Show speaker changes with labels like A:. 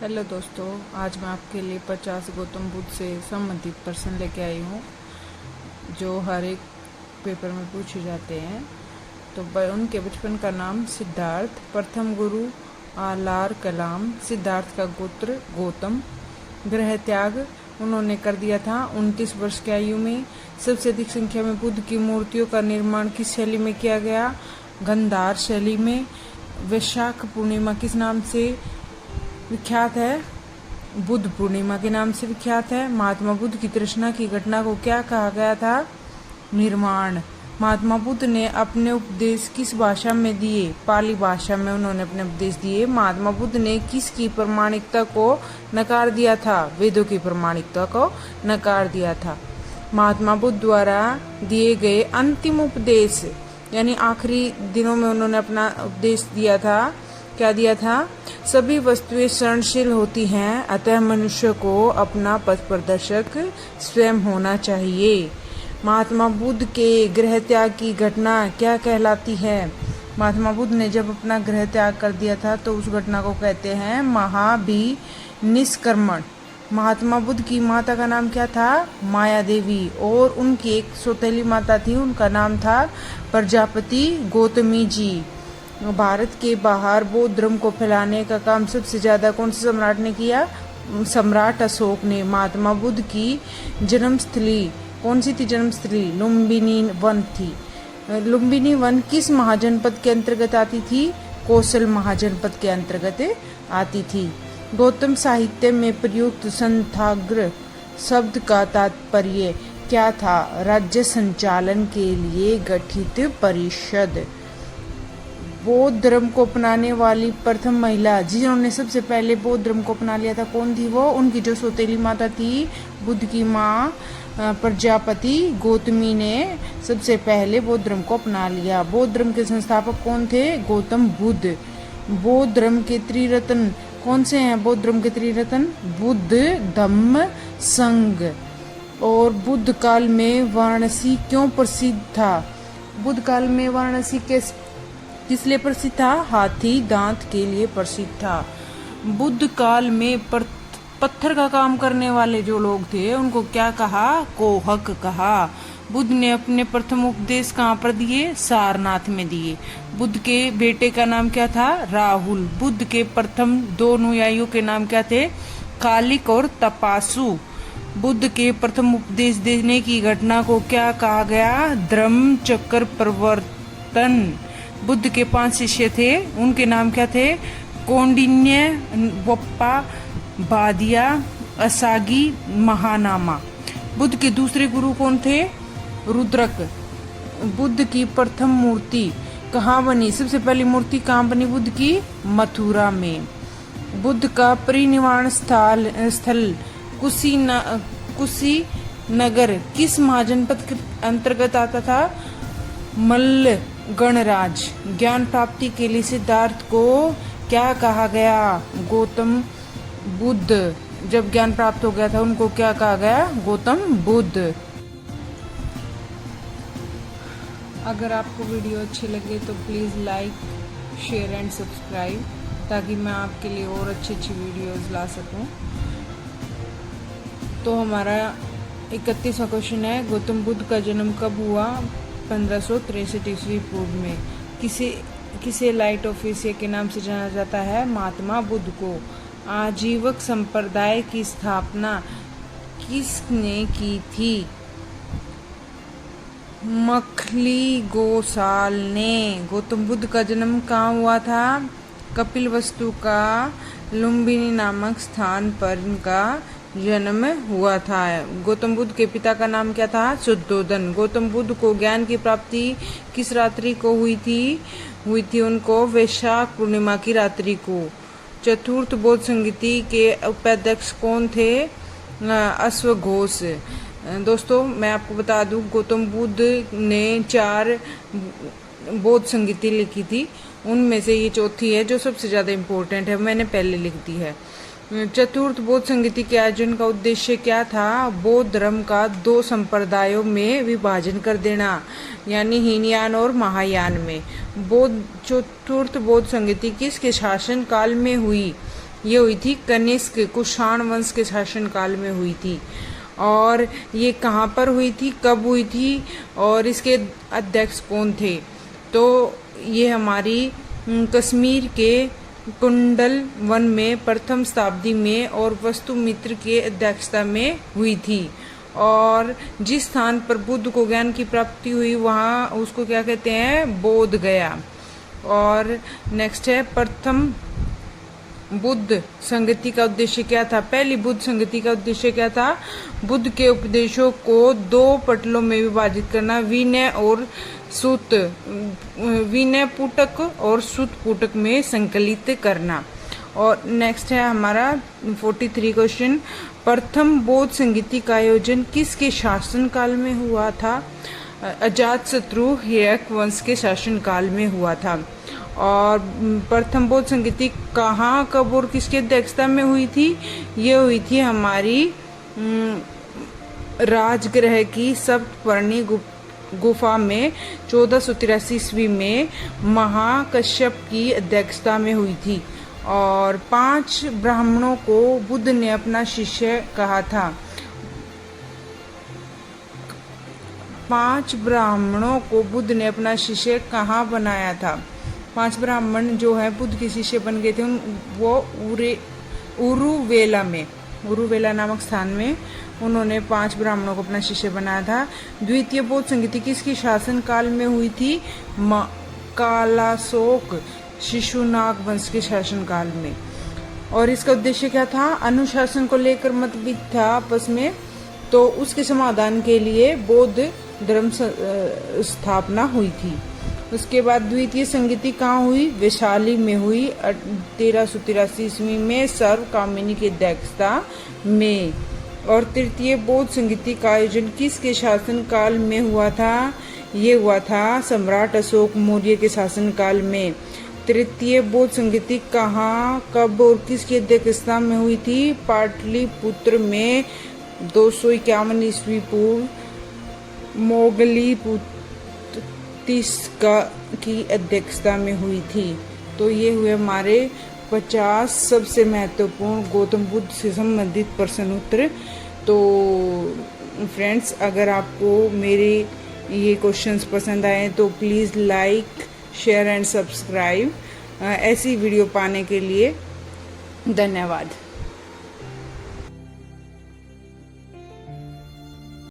A: Hello दोस्तों, आज मैं आपके लिए 50 गौतम बुद्ध से संबंधित प्रश्न लेके आई हूँ जो हर एक पेपर में पूछे जाते हैं। तो उनके बचपन का नाम सिद्धार्थ, प्रथम गुरु आलार कलाम, सिद्धार्थ का गोत्र गौतम, गृह त्याग उन्होंने कर दिया था 29 वर्ष की आयु में। सबसे अधिक संख्या में बुद्ध की मूर्तियों का निर्माण किस शैली में किया गया? गंधार शैली में। वैशाख पूर्णिमा किस नाम से विख्यात है? बुद्ध पूर्णिमा के नाम से विख्यात है। महात्मा बुद्ध की तृष्णा की घटना को क्या कहा गया था? निर्माण। महात्मा बुद्ध ने अपने उपदेश किस भाषा में दिए? पाली भाषा में उन्होंने अपने उपदेश दिए। महात्मा बुद्ध ने किसकी प्रामाणिकता को नकार दिया था? वेदों की प्रामाणिकता को नकार दिया था। महात्मा बुद्ध द्वारा दिए गए अंतिम उपदेश यानी आखिरी दिनों में उन्होंने अपना उपदेश दिया था। क्या दिया था? सभी वस्तुएं क्षणशील होती हैं, अतः मनुष्य को अपना पथ प्रदर्शक स्वयं होना चाहिए। महात्मा बुद्ध के गृह त्याग की घटना क्या कहलाती है? महात्मा बुद्ध ने जब अपना गृह त्याग कर दिया था तो उस घटना को कहते हैं महाभिनिष्क्रमण। महात्मा बुद्ध की माता का नाम क्या था? माया देवी। और उनकी एक सौतेली माता थी, उनका नाम था प्रजापति गौतमी जी। भारत के बाहर बौद्ध धर्म को फैलाने का काम सबसे ज्यादा कौन से सम्राट ने किया? सम्राट अशोक ने। महात्मा बुद्ध की जन्मस्थली कौन सी थी? जन्मस्थली लुम्बिनी वन थी। लुम्बिनी वन किस महाजनपद के अंतर्गत आती थी? कौशल महाजनपद के अंतर्गत आती थी। गौतम साहित्य में प्रयुक्त संथाग्र शब्द का तात्पर्य क्या था? राज्य संचालन के लिए गठित परिषद। बौद्ध धर्म को अपनाने वाली प्रथम महिला जिन्होंने सबसे पहले बौद्ध धर्म को अपना लिया था, कौन थी वो? उनकी जो सौतेली माता थी, बुद्ध की माँ प्रजापति गौतमी ने सबसे पहले बौद्ध धर्म को अपना लिया। बौद्ध धर्म के संस्थापक कौन थे? गौतम बुद्ध। बौद्ध धर्म के त्रिरत्न कौन से हैं? बौद्ध धर्म के त्रिरत्न बुद्ध, धम्म, संघ। और बुद्ध काल में वाराणसी क्यों प्रसिद्ध था? बुद्ध काल में वाराणसी किस लिए प्रसिद्ध था? हाथी दांत के लिए प्रसिद्ध था। बुद्ध काल में पत्थर का काम करने वाले जो लोग थे उनको क्या कहा? कोहक कहा। बुद्ध ने अपने प्रथम उपदेश कहाँ पर दिए? सारनाथ में दिए। बुद्ध के बेटे का नाम क्या था? राहुल। बुद्ध के प्रथम दो अनुयायियों के नाम क्या थे? कालिक और तपासु। बुद्ध के प्रथम उपदेश देने की घटना को क्या कहा गया? धर्म चक्र प्रवर्तन। बुद्ध के 5 शिष्य थे, उनके नाम क्या थे? कौंडिन्य, वप्पा, बादिया, असागी, महानामा। बुद्ध के दूसरे गुरु कौन थे? रुद्रक। बुद्ध की प्रथम मूर्ति कहाँ बनी? सबसे पहली मूर्ति कहाँ बनी बुद्ध की? मथुरा में। बुद्ध का परिनिर्वाण स्थल कुशीनगर किस महाजनपद के अंतर्गत आता था? मल्ल गणराज। ज्ञान प्राप्ति के लिए सिद्धार्थ को क्या कहा गया? गौतम बुद्ध। जब ज्ञान प्राप्त हो गया था उनको क्या कहा गया? गौतम बुद्ध। अगर आपको वीडियो अच्छी लगे तो please like, share and subscribe ताकि मैं आपके लिए और अच्छी वीडियोस ला सकूं। तो हमारा 31वां क्वेश्चन है, गौतम बुद्ध का जन्म कब हुआ? 1563 ईस्वी पूर्व में। किसे लाइट ऑफिसिया के नाम से जाना जाता है? महात्मा बुद्ध को। आजीवक संप्रदाय की स्थापना किसने की थी? मखली गोसाल ने। गौतम बुद्ध का जन्म कहाँ हुआ था? कपिलवस्तु का लुम्बिनी नामक स्थान पर इनका जन्म हुआ था। गौतम बुद्ध के पिता का नाम क्या था? शुद्धोधन। गौतम बुद्ध को ज्ञान की प्राप्ति किस रात्रि को हुई थी उनको? वैशाख पूर्णिमा की रात्रि को। चतुर्थ बौद्ध संगीति के उपाध्यक्ष कौन थे? अश्वघोष। दोस्तों मैं आपको बता दूं, गौतम बुद्ध ने 4 बौद्ध संगीति लिखी थी, उनमें से ये चौथी है जो सबसे ज्यादा इम्पोर्टेंट है, मैंने पहले लिख दी है। चतुर्थ बौद्ध संगीति के आयोजन का उद्देश्य क्या था? बौद्ध धर्म का 2 संप्रदायों में विभाजन कर देना, यानी हीनयान और महायान में। चतुर्थ बौद्ध संगीति किसके शासन काल में हुई? ये हुई थी कनिष्क कुषाण वंश के शासनकाल में हुई थी। और ये कहाँ पर हुई थी, कब हुई थी और इसके अध्यक्ष कौन थे? तो ये हमारी कश्मीर के कुंडल वन में प्रथम शताब्दी में और वस्तुमित्र के अध्यक्षता में हुई थी। और जिस स्थान पर बुद्ध को ज्ञान की प्राप्ति हुई वहाँ उसको क्या कहते हैं, बोध गया। और नेक्स्ट है प्रथम बुद्ध संगति का उद्देश्य क्या था? पहली बुद्ध संगति का उद्देश्य क्या था? बुद्ध के उपदेशों को 2 पटलों में विभाजित करना, विनय पुटक और सुत पुटक में संकलित करना। और नेक्स्ट है हमारा 43 क्वेश्चन, प्रथम बौद्ध संगीति का आयोजन किसके शासन काल में हुआ था? अजातशत्रु हिरण्यक वंश के शासन काल में हुआ था। और प्रथम बौद्ध संगीति कहाँ, कब और किसके अध्यक्षता में हुई थी? ये हुई थी हमारी राजगृह की सप्तपर्णी गुफा में 1483 ईस्वी में महाकश्यप की अध्यक्षता में हुई थी। और 5 ब्राह्मणों को बुद्ध ने अपना शिष्य कहा था। 5 ब्राह्मणों को बुद्ध ने अपना शिष्य कहाँ बनाया था? 5 ब्राह्मण जो है बुद्ध के शिष्य बन गए थे वो उरुवेला नामक स्थान में उन्होंने 5 ब्राह्मणों को अपना शिष्य बनाया था। द्वितीय बौद्ध संगीति किसकी शासन काल में हुई थी? कालाशोक शिशुनाग वंश के शासन काल में। और इसका उद्देश्य क्या था? अनुशासन को लेकर मतभेद था आपस में, तो उसके समाधान के लिए बौद्ध धर्म स्थापना हुई थी। उसके बाद द्वितीय संगीति कहाँ हुई? वैशाली में हुई 1383 ईस्वी में सर्वकामिनी की अध्यक्षता में। और तृतीय बौद्ध संगीति का आयोजन किसके शासन काल में हुआ था? ये हुआ था सम्राट अशोक मौर्य के शासन काल में। तृतीय बौद्ध संगीति कहाँ, कब और किसकी अध्यक्षता में हुई थी? पाटलिपुत्र में 251 ईस्वी पूर्व मोगली की अध्यक्षता में हुई थी। तो ये हुए हमारे 50 सबसे महत्वपूर्ण गौतम बुद्ध से संबंधित प्रश्न उत्तर। तो फ्रेंड्स, अगर आपको मेरे ये क्वेश्चंस पसंद आए तो please like, share and subscribe. ऐसी वीडियो पाने के लिए धन्यवाद।